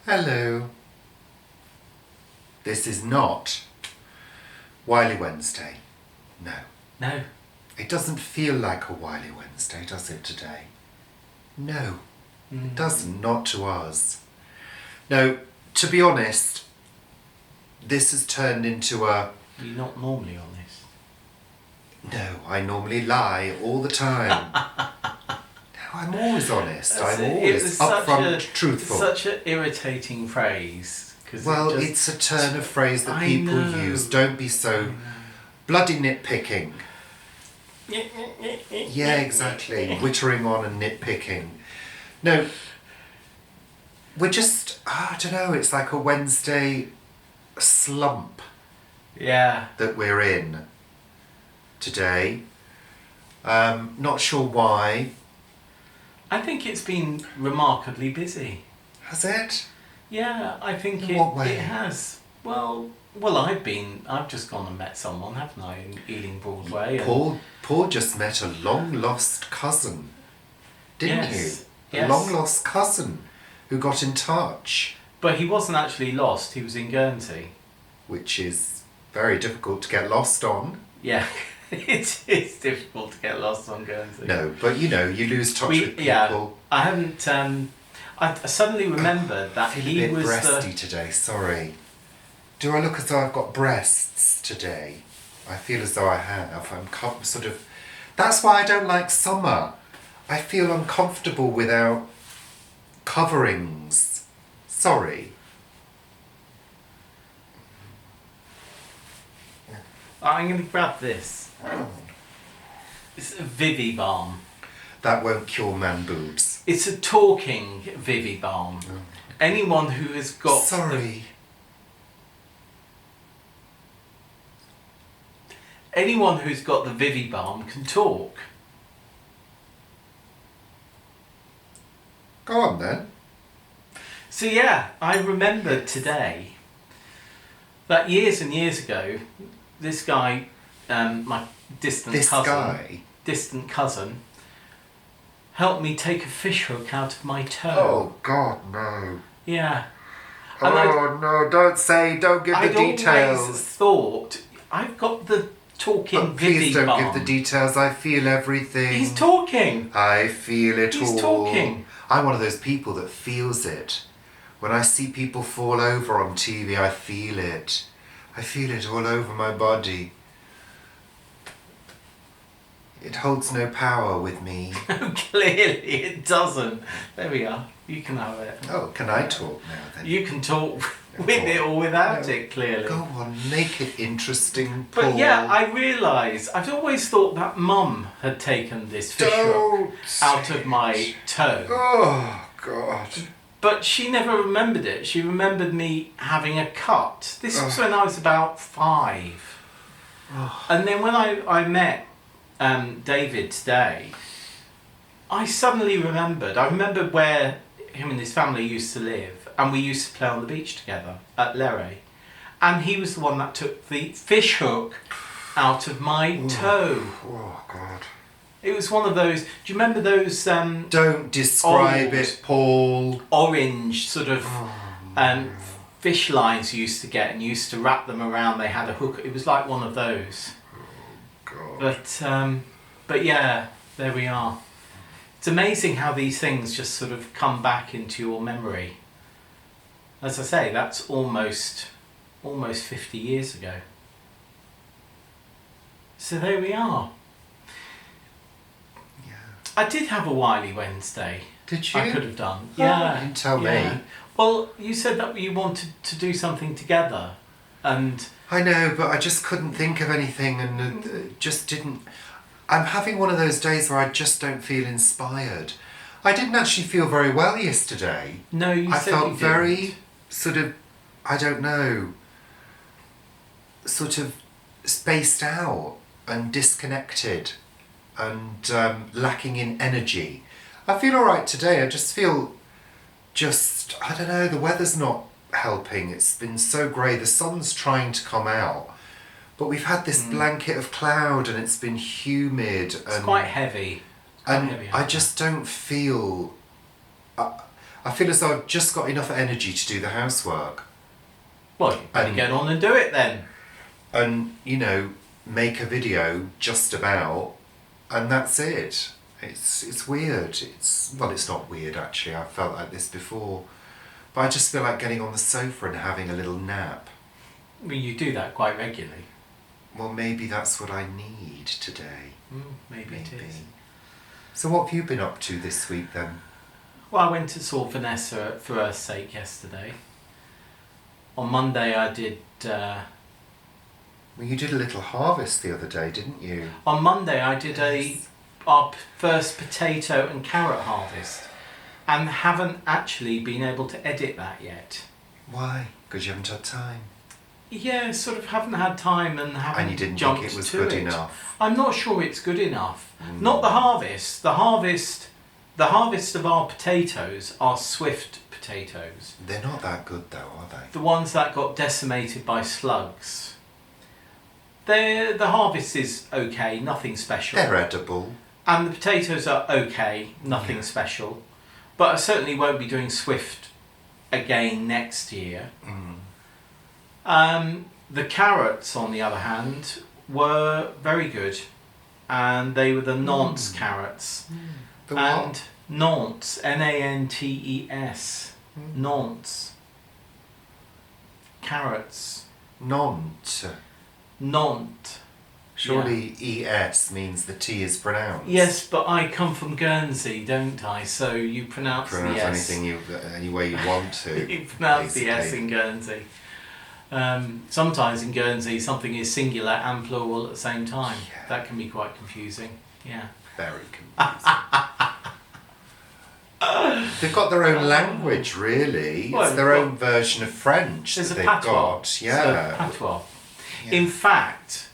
Hello. This is not Wily Wednesday. No. No. It doesn't feel like a Wily Wednesday, does it, today? No. It doesn't. Not to us. No, to be honest, this has turned into a... You're not normally honest. No, I normally lie all the time. No, I'm always honest. I'm always upfront, truthful. Such an irritating phrase. Well, it's a turn of phrase that people use. Don't be so bloody nitpicking. Yeah, exactly. Wittering on and nitpicking. No, we're just, I don't know, it's like a Wednesday slump. Yeah. That we're in today. Not sure why. I think it's been remarkably busy. Has it? Yeah, I think In what way? It has. Well, I've just gone and met someone, haven't I, in Ealing Broadway. Paul just met a long-lost cousin, didn't you? Yes. A long-lost cousin who got in touch. But he wasn't actually lost, he was in Guernsey. Which is very difficult to get lost on. Yeah, it's difficult to get lost on Guernsey. No, but you know, you lose touch with people. Yeah, I haven't... I suddenly remembered that he was... I feel a bit breasty today, sorry. Do I look as though I've got breasts today? I feel as though I have. I'm sort of... That's why I don't like summer. I feel uncomfortable without coverings. Sorry. I'm going to grab this. It's a Vivi Balm. That won't cure man boobs. It's a talking Vivi Balm. Oh. Anyone who has got... Anyone who's got the Vivi Balm can talk. Go on then. So yeah, I remembered today that years and years ago, this guy, my distant cousin, helped me take a fish hook out of my toe. Oh God, no. Yeah. And no, don't give the details. I'd always thought, I've got the talking Please Vivi don't Balm. give the details, I feel everything. He's talking. I feel it all. He's talking. I'm one of those people that feels it. When I see people fall over on TV, I feel it. I feel it all over my body. It holds no power with me. Clearly it doesn't. There we are. You can have it. Oh, can I talk now then? You can talk with it or without it, clearly. Go on, make it interesting, Paul. But yeah, I realise, I've always thought that Mum had taken this fish hook out of my toe. Oh, God. But she never remembered it. She remembered me having a cut. This was when I was about 5. And then when I met David today, I suddenly remembered. I remembered where him and his family used to live, and we used to play on the beach together at Lere. And he was the one that took the fish hook out of my toe. Oh, God. It was one of those... Do you remember those... Don't describe it, Paul. Orange sort of fish lines you used to get, and you used to wrap them around. They had a hook. It was like one of those. Oh, God. But yeah, there we are. It's amazing how these things just sort of come back into your memory. As I say, that's almost 50 years ago. So there we are. Yeah. I did have a Wily Wednesday. Did you? I could have done. Oh, Yeah. you didn't tell me. Well, you said that you wanted to do something together, and... I know, but I just couldn't think of anything, and just didn't... I'm having one of those days where I just don't feel inspired. I didn't actually feel very well yesterday. No, you said you didn't. I felt very sort of, I don't know, sort of spaced out and disconnected and lacking in energy. I feel alright today. I just feel I don't know, the weather's not helping. It's been so grey. The sun's trying to come out. But we've had this blanket of cloud and it's been humid. It's quite heavy. And I just don't feel... I feel as though I've just got enough energy to do the housework. Well, you better get on and do it then. And, you know, make a video just about, and that's it. It's weird. It's not weird actually. I've felt like this before. But I just feel like getting on the sofa and having a little nap. I mean, you do that quite regularly. Well, maybe that's what I need today. Maybe it is. So what have you been up to this week then? Well, I went to saw Vanessa for her sake yesterday. On Monday I did... Well, you did a little harvest the other day, didn't you? On Monday I did our first potato and carrot harvest, and haven't actually been able to edit that yet. Why? Because you haven't had time. Yeah, sort of haven't had time and haven't And you didn't jumped think it was to good it. enough. I'm not sure it's good enough. Not the harvest. The harvest of our potatoes are swift potatoes. They're not that good though, are they? The ones that got decimated by slugs. The harvest is okay, nothing special. They're edible. And the potatoes are okay, nothing special. But I certainly won't be doing swift again next year. The carrots, on the other hand, were very good. And they were the Nantes carrots. The and what? Nantes, Nantes. Nantes. Carrots. Nantes. Nantes. Surely ES means the T is pronounced. Yes, but I come from Guernsey, don't I? So you pronounce the S. anything any way you want to. You pronounce the S basically. in Guernsey. Sometimes in Guernsey something is singular and plural at the same time. Yeah. That can be quite confusing. Yeah. Very confusing. They've got their own language, really. Well, it's their own version of French There's that a they've patois. got. Yeah. There's a patois. Yeah. In fact,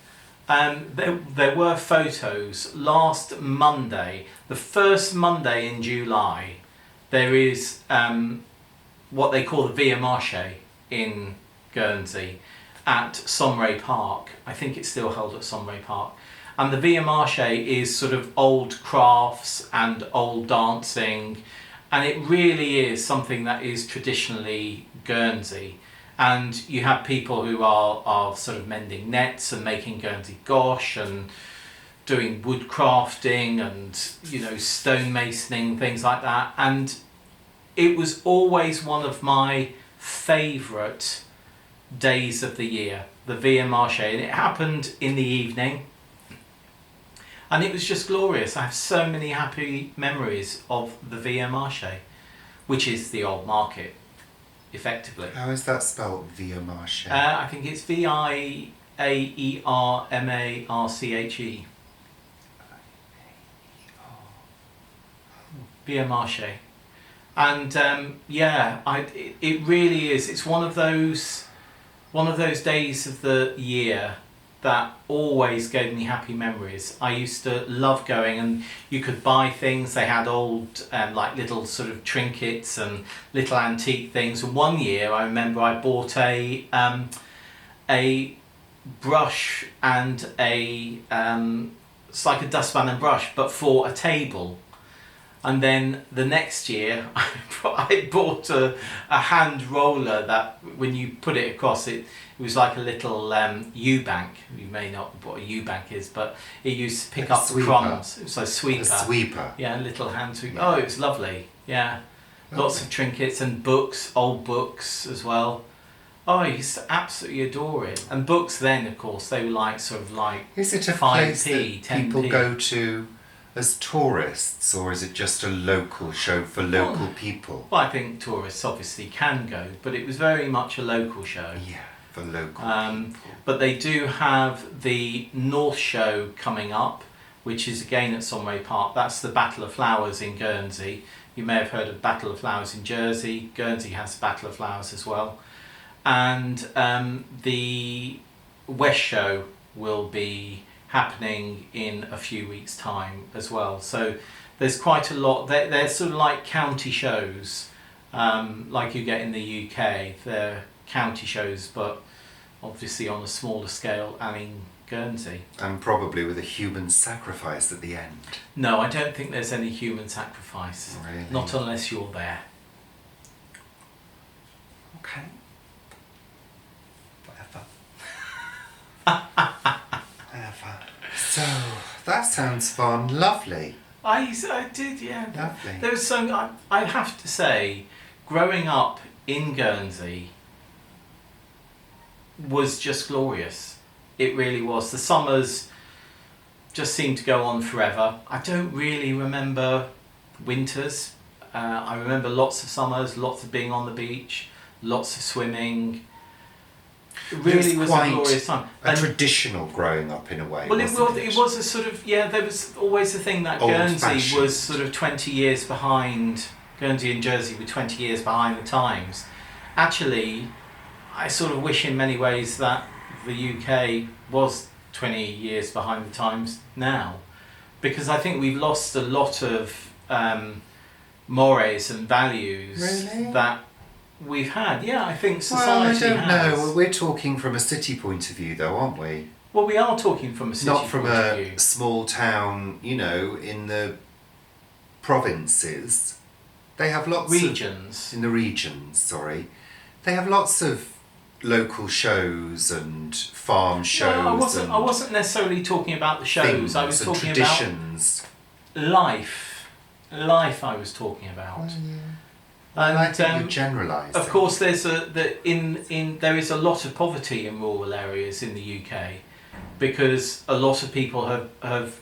there were photos last Monday, the first Monday in July. There is what they call the Via Marche in Guernsey at Somray Park. I think it's still held at Somray Park. And the Via Marche is sort of old crafts and old dancing, and it really is something that is traditionally Guernsey. And you have people who are sort of mending nets and making Guernsey gosh and doing wood crafting and, you know, stonemasoning, things like that. And it was always one of my favourite days of the year, the Via Marche. And it happened in the evening. And it was just glorious. I have so many happy memories of the Via Marche, which is the old market, effectively. How is that spelled, Via Marche? I think it's Viaermarche. Via Marche. And it really is. It's one of those days of the year that always gave me happy memories. I used to love going, and you could buy things. They had old like little sort of trinkets and little antique things. And one year I remember I bought a brush and it's like a dustpan and brush, but for a table. And then the next year I bought a hand roller that when you put it across it was like a little U-bank. You may not know what a U-bank is, but it used to pick Like a up the sweeper. crumbs. It was a sweeper. A sweeper. Yeah, a little hand sweeper. Yeah. Oh, it was lovely. Yeah. Lots of trinkets and books, old books as well. Oh, I used to absolutely adore it. And books then, of course, they were like sort of like Is it a 5p, place that 10p. people go to as tourists, or is it just a local show for local people? Well, I think tourists obviously can go, but it was very much a local show. Yeah, for local people. But they do have the North Show coming up, which is again at Somray Park. That's the Battle of Flowers in Guernsey. You may have heard of Battle of Flowers in Jersey. Guernsey has the Battle of Flowers as well. And the West Show will be happening in a few weeks' time as well. So there's quite a lot. They're sort of like county shows, like you get in the UK. They're county shows, but obviously on a smaller scale and in Guernsey. And probably with a human sacrifice at the end. No, I don't think there's any human sacrifice. Really? Not unless you're there. Okay. Whatever. Whatever. So, that sounds fun. Lovely. I did, yeah. Lovely. There was some, I have to say, growing up in Guernsey was just glorious. It really was. The summers just seemed to go on forever. I don't really remember winters. I remember lots of summers, lots of being on the beach, lots of swimming. It really was a glorious time. A traditional growing up in a way. Well, wasn't it was a sort of, yeah, there was always the thing that Guernsey was sort of 20 years behind, Guernsey and Jersey were 20 years behind the times. Actually, I sort of wish in many ways that the UK was 20 years behind the times now, because I think we've lost a lot of mores and values that we've had. Yeah, I think society Well, I don't has. know. We're talking from a city point of view, though, aren't we? Well, we are talking from a city Not from point of view. a small town, you know, in the provinces. They have lots Regions. in the regions, sorry. They have lots of local shows and farm shows. No, I wasn't necessarily talking about the shows. I was talking traditions. about life. Life I was talking about. Well, I think you're generalising. Of course, there is a lot of poverty in rural areas in the UK, because a lot of people have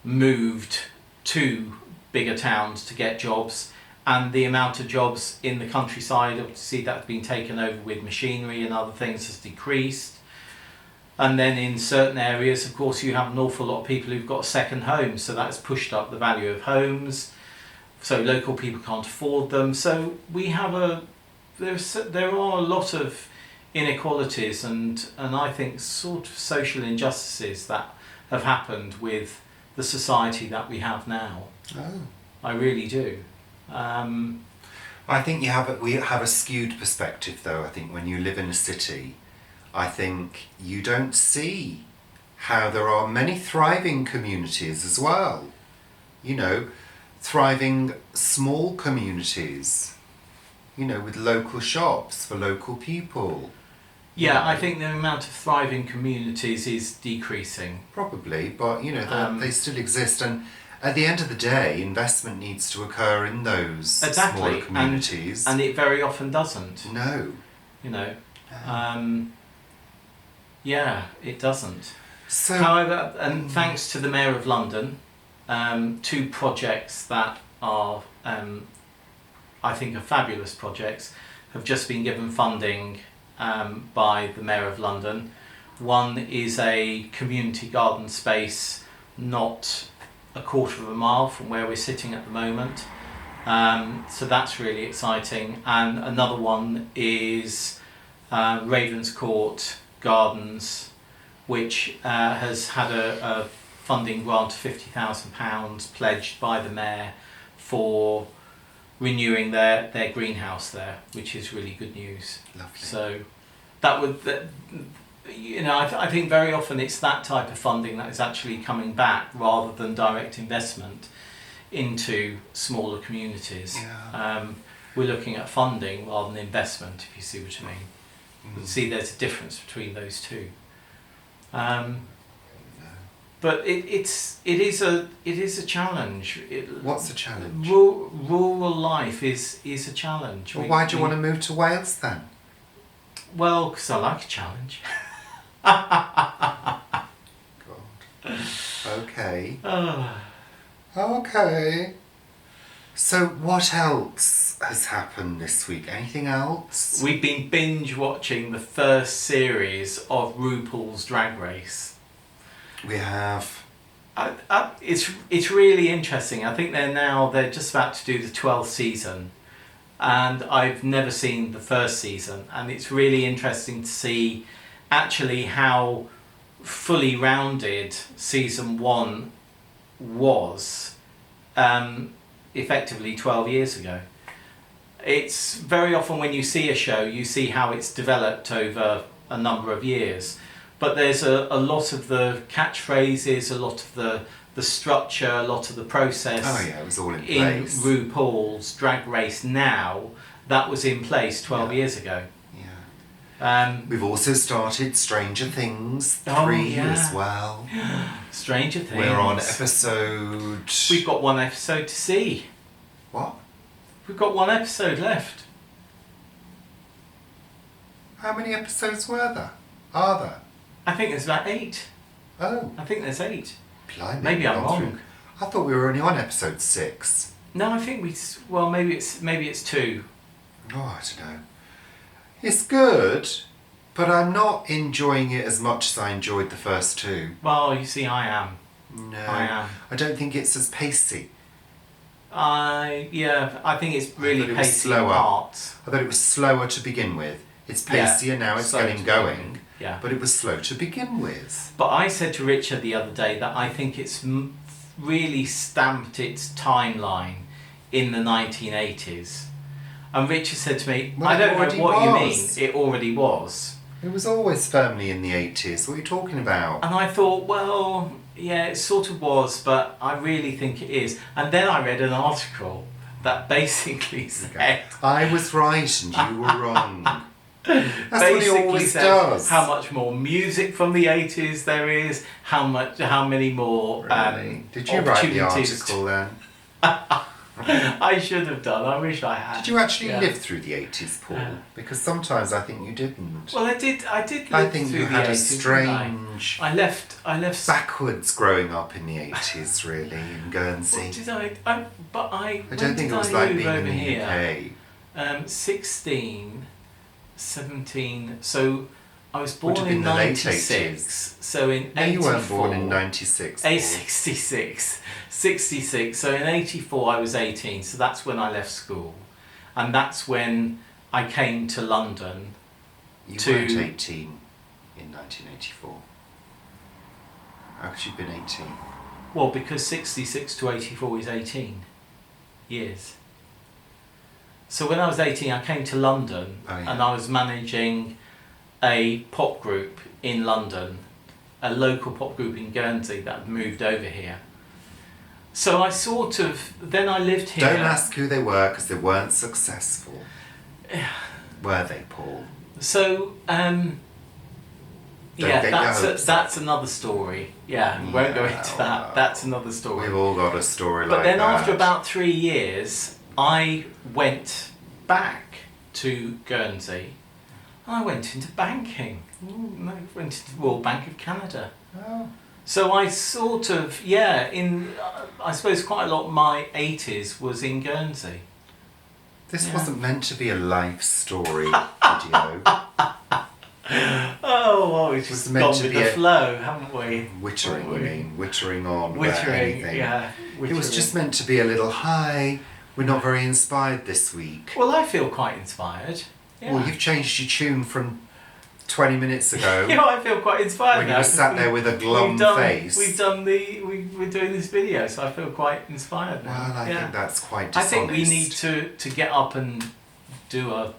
moved to bigger towns to get jobs, and the amount of jobs in the countryside, obviously that's been taken over with machinery and other things, has decreased. And then in certain areas, of course, you have an awful lot of people who've got second homes, so that's pushed up the value of homes. So local people can't afford them. So we have there are a lot of inequalities and I think sort of social injustices that have happened with the society that we have now. Oh. I really do. I think we have a skewed perspective, though. I think when you live in a city, I think you don't see how there are many thriving communities as well. You know, thriving small communities, you know, with local shops for local people. Yeah, I think the amount of thriving communities is decreasing. Probably, but you know, they still exist, and at the end of the day, investment needs to occur in those smaller communities. And it very often doesn't. No. You know, yeah, it doesn't. So, however, and thanks to the Mayor of London, two projects that are, I think, are fabulous projects, have just been given funding by the Mayor of London. One is a community garden space not a quarter of a mile from where we're sitting at the moment. So that's really exciting. And another one is Ravenscourt Gardens, which has had a funding grant of £50,000 pledged by the Mayor for renewing their greenhouse there, which is really good news. Lovely. So that would, you know, I think very often it's that type of funding that is actually coming back rather than direct investment into smaller communities. Yeah. We're looking at funding rather than investment, if you see what I mean. See, there's a difference between those two. But it is a challenge. What's the challenge? Rural life is a challenge. Well, why do you want to move to Wales then? Well, because I like a challenge. God. Okay. Okay. So what else has happened this week? Anything else? We've been binge watching the first series of RuPaul's Drag Race. We have. It's really interesting. I think they're just about to do the 12th season, and I've never seen the first season, and it's really interesting to see actually how fully rounded season 1 was effectively 12 years ago. It's very often when you see a show, you see how it's developed over a number of years. But there's a lot of the catchphrases, a lot of the structure, a lot of the process. Oh yeah, it was all in place. In RuPaul's Drag Race now, that was in place 12 years ago. We've also started Stranger Things 3 as well. Stranger Things. We're on episode... We've got one episode to see. What? We've got one episode left. How many episodes were there? Are there? I think there's about 8. Oh. I think there's 8. Blimey, Maybe I'm wrong. through. I thought we were only on episode 6. No, I think maybe it's 2. Oh, I don't know. It's good, but I'm not enjoying it as much as I enjoyed the first 2. Well, you see, I am. No, I am. I don't think it's as pacey. I think it's really was pacey in slower. parts. I thought it was slower to begin with. It's pacier now, it's slow getting to going. begin. Yeah. But it was slow to begin with. But I said to Richard the other day that I think it's really stamped its timeline in the 1980s. And Richard said to me, Well, I don't know what you mean, was. it already was. It was always firmly in the 80s. What are you talking about? And I thought, well, yeah, it sort of was, but I really think it is. And then I read an article that basically said... I was right and you were wrong. That's what he basically always said does. how much more music from the 80s there is, how many more Really? Did you write the article then? I should have done. I wish I had. Did you actually Yeah. live through the 80s, Paul? Because sometimes I think you didn't. Well, I did. I did. I Live think through you the had a 80s, didn't I? strange left. backwards growing up in the 80s, really, in Guernsey. What did I I don't think it was like being in the here? UK. 16, 17. So I was born Would have in been the late 96. So in No, 84. you weren't born in 96. Paul. 66. 66. So in 84 I was 18. So that's when I left school. And that's when I came to London. You to- weren't 18 in 1984. How could you have been 18? Well, because 66 to 84 is 18 years. So when I was 18 I came to London and I was managing a pop group in London, a local pop group in Guernsey that had moved over here. So I then I lived here. Don't ask who they were because they weren't successful. Were they, Paul? So, Don't get your hopes that's another story. Yeah, we won't go Yeah, into that. well, That's another story. We've all got a story But like then that. after about 3 years, I went back to Guernsey and I went into banking. I went into the Royal Bank of Canada. Oh. So I sort of, I suppose quite a lot of my 80s was in Guernsey. This Yeah. wasn't meant to be a life story video. Oh, well, we've It just was meant gone to with be the a- flow, haven't we? Wittering, I mean. Wittering on. about Wittering, anything. yeah. It was wittering. just meant to be a little, hi, we're not very inspired this week. Well, I feel quite inspired. Yeah. Well, you've changed your tune from 20 minutes ago. You know, I feel quite inspired When now. you were sat there with a glum face. We're doing this video, so I feel quite inspired now. Well, I Yeah. think that's quite I dishonest. think we need to get up and do a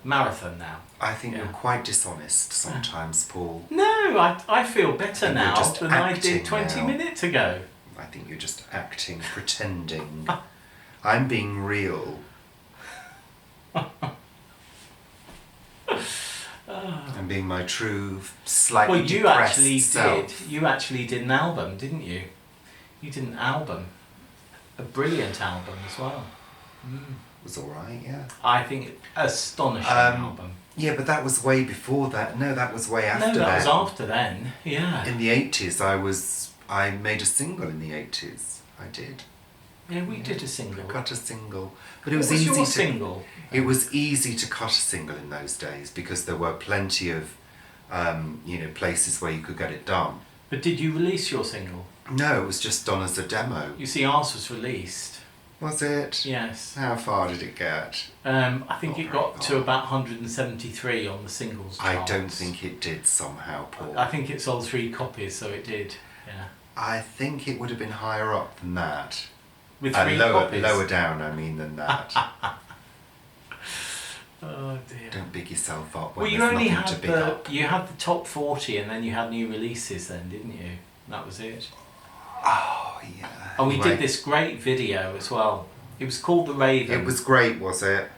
marathon now. I think Yeah. you're quite dishonest sometimes, Paul. No, I feel better think you're now just than I acting did 20 now. minutes ago. I think you're just acting, pretending. I'm being real. I'm being my true, slightly Well, you depressed actually self. did. You actually did an album, didn't you? You did an album, a brilliant album as well. It was alright, yeah. I think astonishing Um, album. Yeah, but that was way before that. No, that was way after No, that. that was after then. Yeah. In the 80s, I made a single in the 80s. I did. Yeah, we did a single. I cut a single. But it was What was easy your to single? It was easy to cut a single in those days because there were plenty of places where you could get it done. But did you release your single? No, it was just done as a demo. You see, ours was released. Was it? Yes. How far did it get? I think Not it very got to far. about 173 on the singles charts. I don't think it did somehow, Paul. I think it sold 3 copies, so it did. Yeah. I think it would have been higher up than that. With 3 copies. Lower down, I mean, than that. Oh dear. Don't big yourself up when Well, you there's only nothing to had big up. you had the top 40, and then you had new releases. Then, didn't you? That was it. Oh, yeah. And we Anyway, did this great video as well. It was called The Raven. It was great, was it?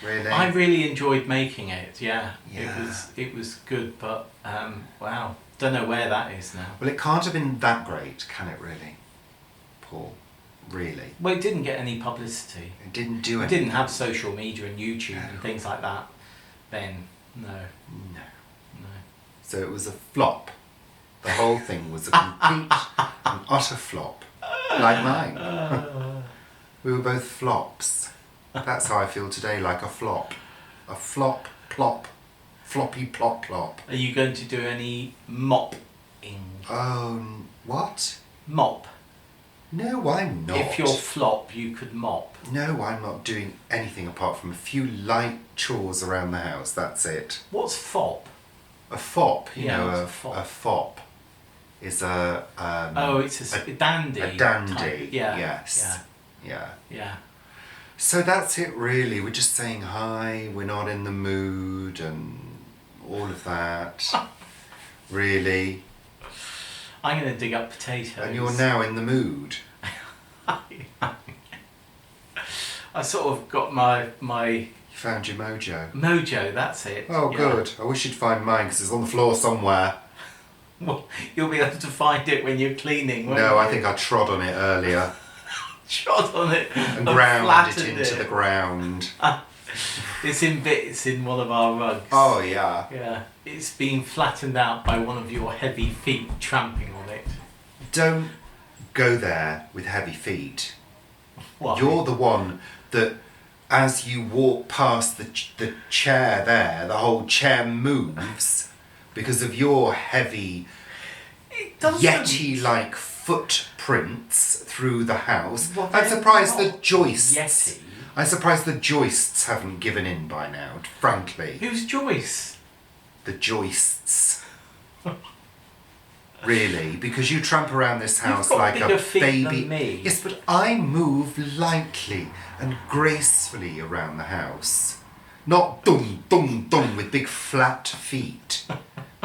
Really? I really enjoyed making it. Yeah, Yeah. it was good, but wow, don't know where that is now. Well, it can't have been that great, can it really, Paul? Really? Well, it didn't get any publicity. It didn't do It anything. didn't have social media and YouTube No. and things like that. Then no, No. no. So it was a flop. The whole thing was a complete and utter flop. Like mine. We were both flops. That's how I feel today, like a flop. A flop, plop, floppy, plop, plop. Are you going to do any mopping? Oh, what? Mop. No, I'm not. If you're flop, you could mop. No, I'm not doing anything apart from a few light chores around the house. That's it. What's fop? A fop, you Yeah, know, what's a a fop? a fop is a Oh, it's a dandy. a dandy. type. Yeah. Yes. Yeah. Yeah. Yeah. So that's it, really. We're just saying hi. We're not in the mood, and all of that. Really. I'm going to dig up potatoes. And you're now in the mood. I sort of got my You found your mojo. mojo. That's it. Oh, Yeah. good. I wish you'd find mine because it's on the floor somewhere. Well, you'll be able to find it when you're cleaning. Won't No, you? I think I trod on it earlier Shot on it and ground it flattened into the ground. It's in bits in one of our rugs. Oh, yeah. Yeah, it's being flattened out by one of your heavy feet tramping on it. Don't go there with heavy feet. Why? You're the one that, as you walk past the chair there, the whole chair moves because of your heavy It doesn't. Yeti-like footprints through the house. Well, I'm they're surprised the not joists. Yeti. I'm surprised the joists haven't given in by now, frankly. Who's Joyce? The joists. Really, because you tramp around this house got like a bigger feet baby. than me. Yes, but I move lightly and gracefully around the house. Not dum dum dum with big flat feet.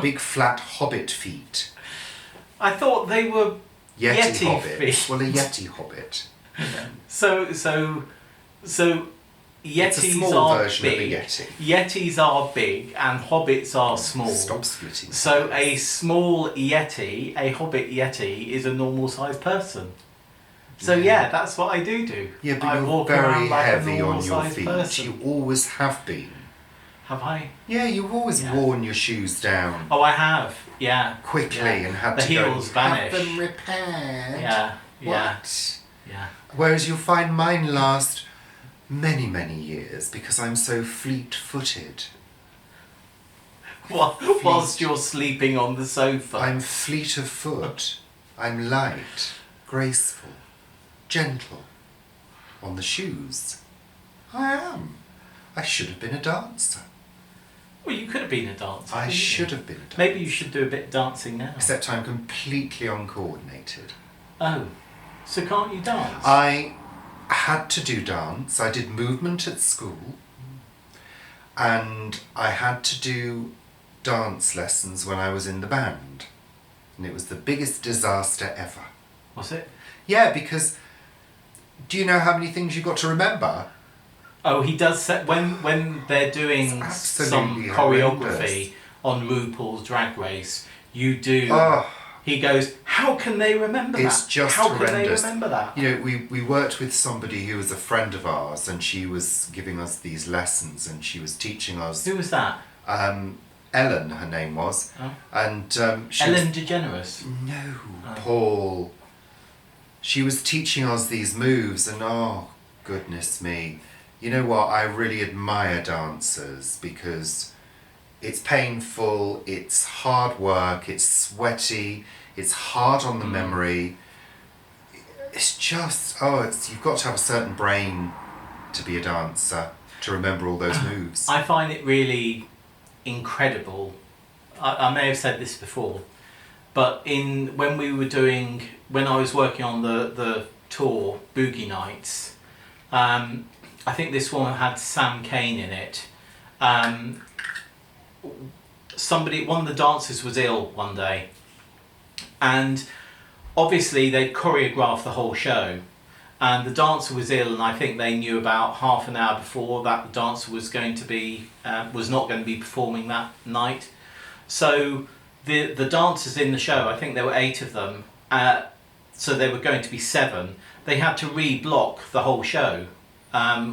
Big flat hobbit feet. I thought they were Yeti, Yeti hobbit. feet. Well, a Yeti hobbit. so It's a Yetis small are version big. of a Yeti. Yetis are big and hobbits are small. Stop splitting. So a small Yeti, a hobbit Yeti, is a normal sized person. So yeah, that's what I do. Yeah, but I you're walk very around like a heavy on your normal-sized feet. person. You always have been. Have I? Yeah, you've always Yeah. worn your shoes down Oh, I have. Yeah. quickly Yeah. and had The to heels go vanish. have them repaired. Yeah. Yeah. What? Yeah. Whereas you'll find mine last many, many years because I'm so fleet-footed. Whilst you're sleeping on the sofa. I'm fleet of foot. I'm light, graceful, gentle on the shoes. I am. I should have been a dancer. Well, you could have been a dancer. I couldn't you? should have been a dancer. Maybe you should do a bit of dancing now. Except I'm completely uncoordinated. Oh, so can't you dance? I had to do dance. I did movement at school. And I had to do dance lessons when I was in the band. And it was the biggest disaster ever. Was it? Yeah, because do you know how many things you've got to remember? Oh, he does say when they're doing It's some absolutely choreography on RuPaul's Drag Race. You do. Oh, He goes, how can they remember that? it's just how horrendous. can they remember that? You know, we worked with somebody who was a friend of ours, and she was giving us these lessons, and she was teaching us. Who was that? Ellen, her name was, Oh. and she Ellen was, DeGeneres. no, Oh. Paul. She was teaching us these moves, and oh goodness me, you know what? I really admire dancers because it's painful, it's hard work, it's sweaty, it's hard on the memory. It's just you've got to have a certain brain to be a dancer to remember all those moves. I find it really incredible. I may have said this before, but when I was working on the tour Boogie Nights, I think this one had Sam Kane in it. One of the dancers was ill one day, and obviously they choreographed the whole show, and the dancer was ill, and I think they knew about half an hour before that the dancer was going to be was not going to be performing that night. So the dancers in the show, I think there were 8 of them, so there were going to be 7. They had to re-block the whole show,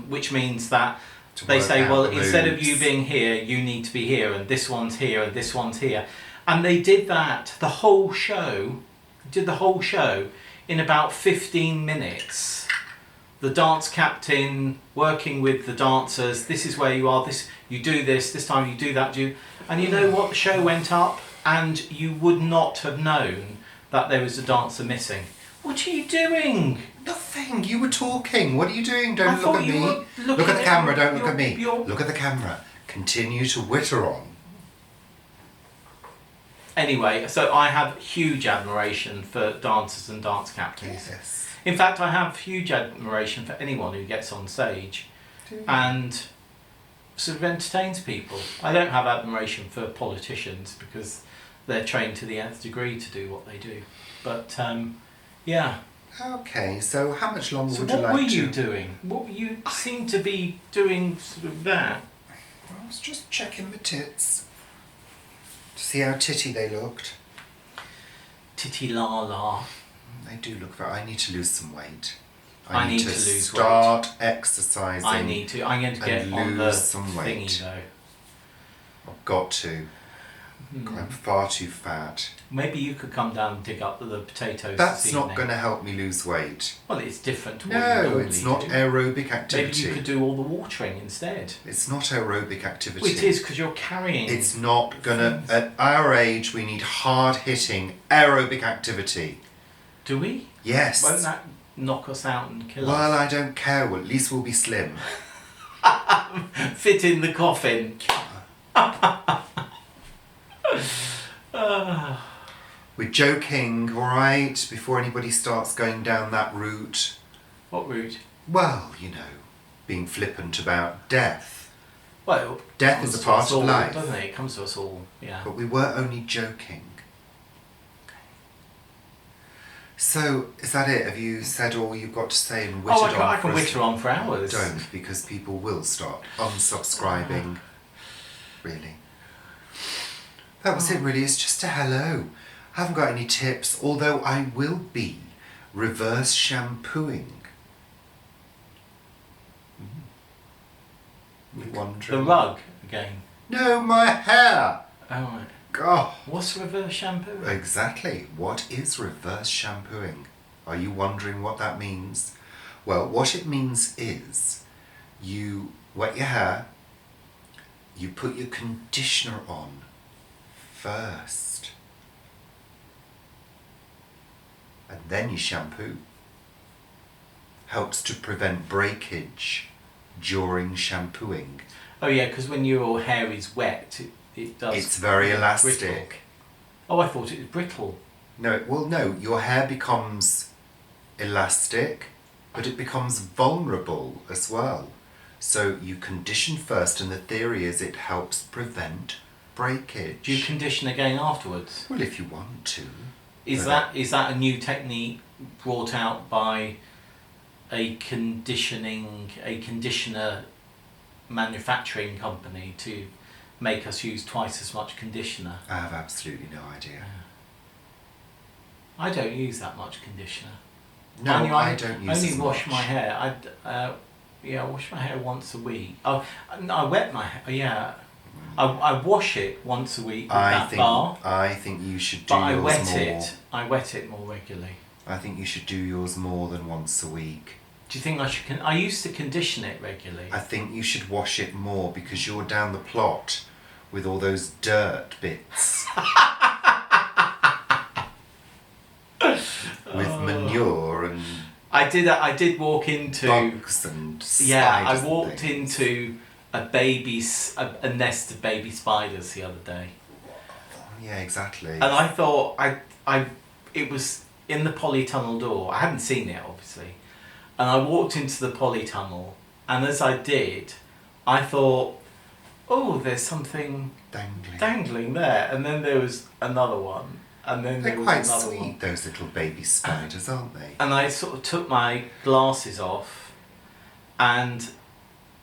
which means that they say, well, instead of you being here, you need to be here, and this one's here, and this one's here. And they did that, the whole show in about 15 minutes. The dance captain working with the dancers, this is where you are, you do this time you do that, and you know what, the show went up, and you would not have known that there was a dancer missing. What are you doing? Nothing. You were talking. What are you doing? Don't look at me. Look at the camera. Don't look at me. Look at the camera. Continue to witter on. Anyway, so I have huge admiration for dancers and dance captains. Yes. In fact, I have huge admiration for anyone who gets on stage and sort of entertains people. I don't have admiration for politicians because they're trained to the nth degree to do what they do. But yeah. Okay, so how much longer would you like to... what were you doing? You seem to be doing sort of that. I was just checking my tits to see how titty they looked. Titty la la. They do look very... I need to lose some weight. I need to lose weight. Start exercising. I need to. I'm going to get on the some weight. thingy though. I've got to. I'm far too fat. Maybe you could come down and dig up the potatoes. That's not going to help me lose weight. Well, it's different to what you normally it's not do. Aerobic activity. Maybe you could do all the watering instead. It's not aerobic activity. Well, it is, because you're carrying... It's not going to... At our age, we need hard-hitting aerobic activity. Do we? Yes. Won't that knock us out and kill us? Well, I don't care. Well, at least we'll be slim. Fit in the coffin. We're joking, all right, before anybody starts going down that route. What route? Well, you know, being flippant about death. Well, death is a part of life, doesn't it? It comes to us all, yeah. But we were only joking. So, is that it? Have you said all you've got to say and wittered on? I can witter on for hours. Don't, because people will start unsubscribing. Really. That was it really, it's just a hello. I haven't got any tips, although I will be reverse shampooing. You wondering? The rug again? No, my hair! Oh, right. God. What's reverse shampooing? Exactly. What is reverse shampooing? Are you wondering what that means? Well, what it means is you wet your hair, you put your conditioner on first, and then you shampoo. Helps to prevent breakage during shampooing. Oh yeah, because when your hair is wet, it does. It's very elastic. Brittle. Oh, I thought it was brittle. No, well, no. Your hair becomes elastic, but it becomes vulnerable as well. So you condition first, and the theory is it helps prevent breakage. Do you condition again afterwards? Well, if you want to. Is that a new technique brought out by a conditioner manufacturing company to make us use twice as much conditioner? I have absolutely no idea. I don't use that much conditioner. No, I don't use only as wash much. my hair. I wash my hair once a week. Oh, no, I wet my hair. Yeah, I wash it once a week with that bar. I think you should do but yours more. I wet it more regularly. I think you should do yours more than once a week. Do you think I should? I used to condition it regularly. I think you should wash it more because you're down the plot with all those dirt bits. With manure and I did walk into bugs and spiders. Yeah, I walked into a nest of baby spiders the other day. Yeah, exactly. And I thought it was in the polytunnel door. I hadn't seen it obviously. And I walked into the polytunnel, and as I did, I thought, oh, there's something dangling there. And then there was another one. And then there They're was quite another sweet, one. those little baby spiders, aren't they? And I sort of took my glasses off, and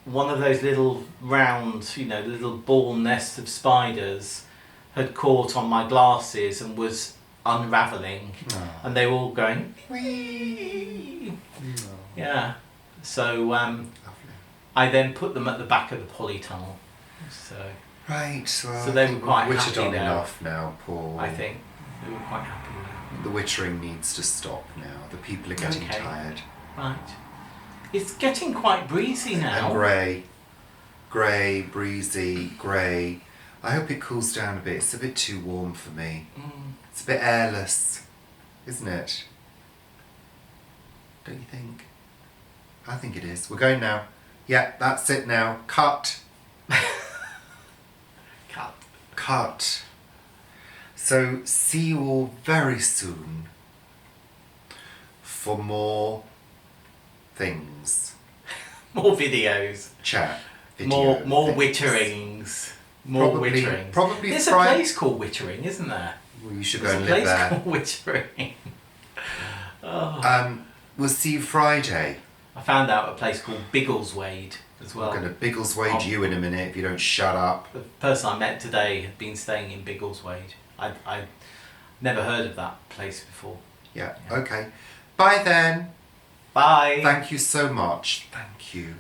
one of those little round, little ball nests of spiders had caught on my glasses and was unravelling, and they were all going, wee. Yeah. So Lovely. I then put them at the back of the polytunnel. So Right, well, So I they think were quite we've wittered happy on now. enough now, Paul. I think they were quite happy now. The wittering needs to stop now. The people are getting Okay. tired. Right. It's getting quite breezy now. And grey. Grey, breezy, grey. I hope it cools down a bit. It's a bit too warm for me. It's a bit airless, isn't it? Don't you think? I think it is. We're going now. Yeah, that's it now. Cut. Cut. Cut. So, see you all very soon for more things. More videos. Chat. Video More things. witterings. More Probably- wittering. probably There's Fri- a place called Wittering, isn't there? Well, you should go There's and a live place there. called Wittering. Oh. We'll see you Friday. I found out a place called Biggleswade as well. I'm going to Biggleswade you in a minute if you don't shut up. The person I met today had been staying in Biggleswade. I never heard of that place before. Yeah, Yeah. okay. Bye then. Bye. Thank you so much. Thank you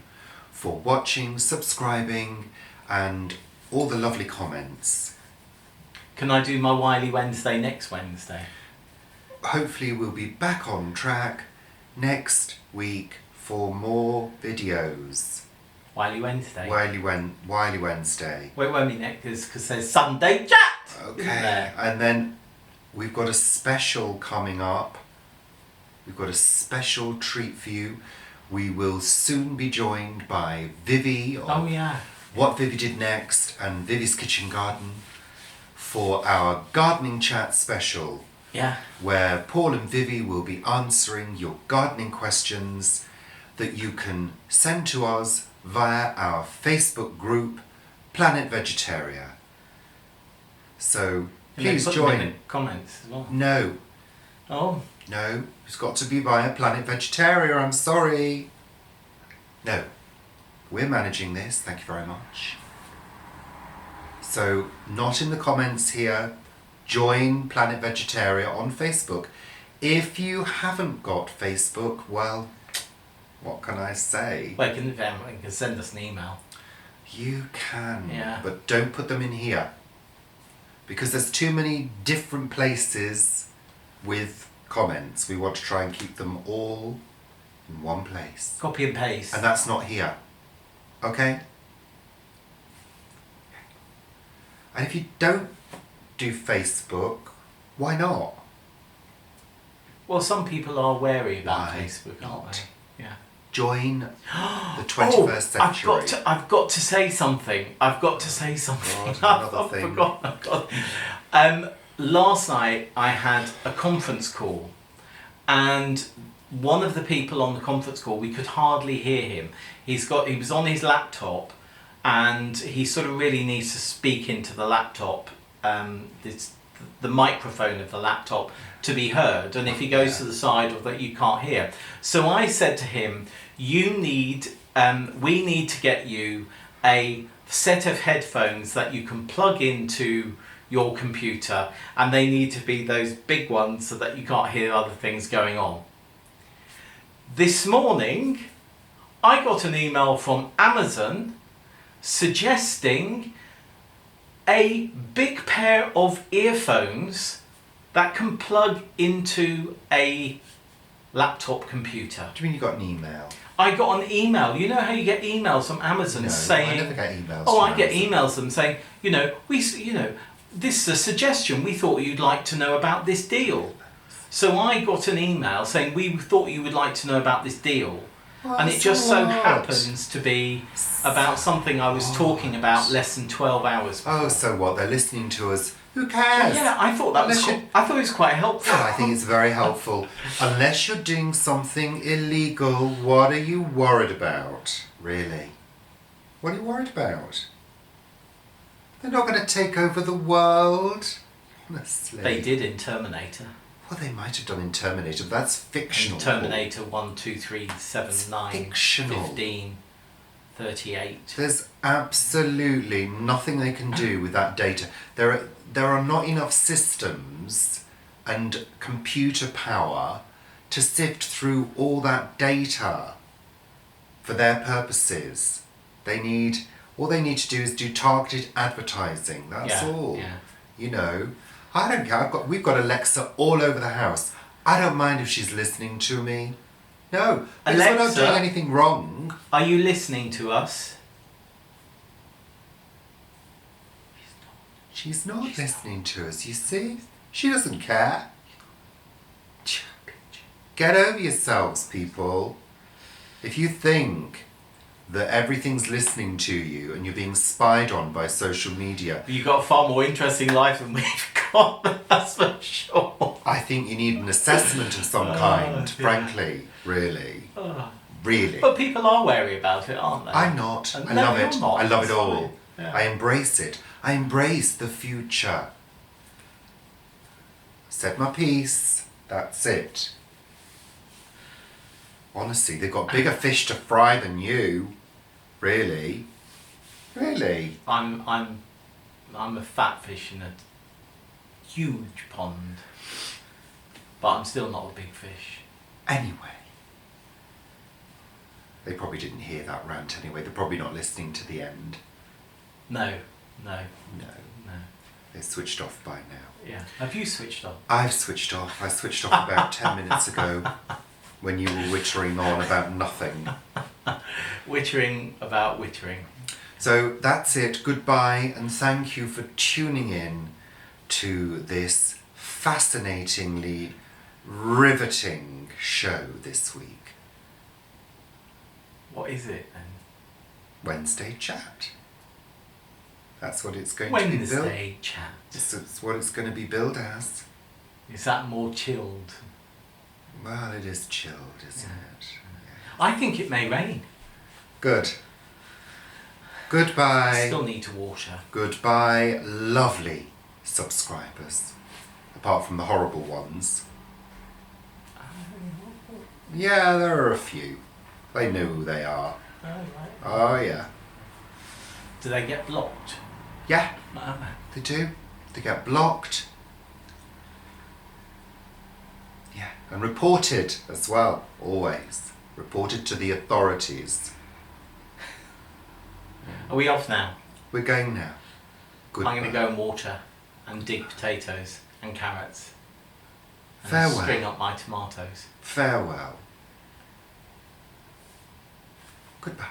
for watching, subscribing, and all the lovely comments. Can I do my Wiley Wednesday next Wednesday? Hopefully we'll be back on track next week for more videos. Wiley Wednesday? Wiley Wednesday. Wait, won't be next because there's Sunday chat! Isn't Okay, there? and then we've got a special coming up. We've got a special treat for you. We will soon be joined by Vivi of Oh yeah. What Vivi Did Next and Vivi's Kitchen Garden for our gardening chat special, Yeah. where Paul and Vivi will be answering your gardening questions that you can send to us via our Facebook group, Planet Vegetaria. So Can they please put them in join. the comments as well? No, Oh. no, it's got to be via Planet Vegetaria, I'm sorry. No, we're managing this, thank you very much. So, not in the comments here, join Planet Vegetaria on Facebook. If you haven't got Facebook, well, what can I say? Well, you can send us an email. You can, Yeah. but don't put them in here. Because there's too many different places with comments. We want to try and keep them all in one place. Copy and paste. And that's not here. Okay? And if you don't do Facebook, why not? Well, some people are wary about Why Facebook, aren't not? they? Yeah. Join the 21st century. I've got to say something. I've got to say something. God, another I've thing. forgotten. Last night I had a conference call, and one of the people on the conference call, we could hardly hear him. He was on his laptop, and he sort of really needs to speak into the laptop, the microphone of the laptop, to be heard. And if he goes to the side of that, you can't hear. So I said to him, we need to get you a set of headphones that you can plug into your computer, and they need to be those big ones so that you can't hear other things going on. This morning, I got an email from Amazon suggesting a big pair of earphones that can plug into a laptop computer. Do you mean you got an email? I got an email. You know how you get emails from Amazon No, saying, I never get emails. "Oh, from I get Amazon. emails them saying, this is a suggestion. We thought you'd like to know about this deal." So I got an email saying, "We thought you would like to know about this deal." And it just so what? happens to be about something I was talking about less than 12 hours before. Oh, so what? They're listening to us. Who cares? Yeah, I thought that was. Unless you- I thought it was quite helpful. I think it's very helpful. Unless you're doing something illegal, what are you worried about? Really? What are you worried about? They're not going to take over the world. Honestly. They did in Terminator. Well, they might have done in Terminator, but that's fictional. In Terminator 1, 2, 3, 7, It's 9, fictional. 15, 38. There's absolutely nothing they can do with that data. There are not enough systems and computer power to sift through all that data for their purposes. All they need to do is do targeted advertising. That's all. Yeah. You know, I don't care. We've got Alexa all over the house. I don't mind if she's listening to me. No, because we're not Alexa, doing anything wrong. Are you listening to us? She's not listening to us, you see? She doesn't care. Get over yourselves, people. If you think that everything's listening to you and you're being spied on by social media, You've got a far more interesting life than we've got, that's for sure. I think you need an assessment of some kind, frankly, really. Really. But people are wary about it, aren't they? I'm not. I No, love you're it. not. I love it It's all. fine. Yeah. I embrace it. I embrace the future. Said my piece. That's it. Honestly, they've got bigger fish to fry than you. Really. Really. I'm a fat fish in a huge pond, but I'm still not a big fish. Anyway. They probably didn't hear that rant anyway. They're probably not listening to the end. No. No. No. They switched off by now. Yeah. Have you switched on? I've switched off. I switched off about 10 minutes ago when you were wittering on about nothing. Wittering about wittering. So that's it. Goodbye and thank you for tuning in to this fascinatingly riveting show this week. What is it then? Wednesday chat. That's what it's going to be billed. Wednesday chat. It's what it's going to be billed as. Is that more chilled? Well, it is chilled, isn't it? Yeah. I think it may rain. Good. Goodbye. Still need to water. Goodbye, lovely subscribers. Apart from the horrible ones. Yeah, there are a few. They know who they are. Oh, right. Oh, yeah. Do they get blocked? Yeah, No. they do. They get blocked. Yeah, and reported as well, always. Reported to the authorities. Are we off now? We're going now. Goodbye. I'm going to go and water and dig potatoes and carrots. And Farewell. string up my tomatoes. Farewell. Goodbye.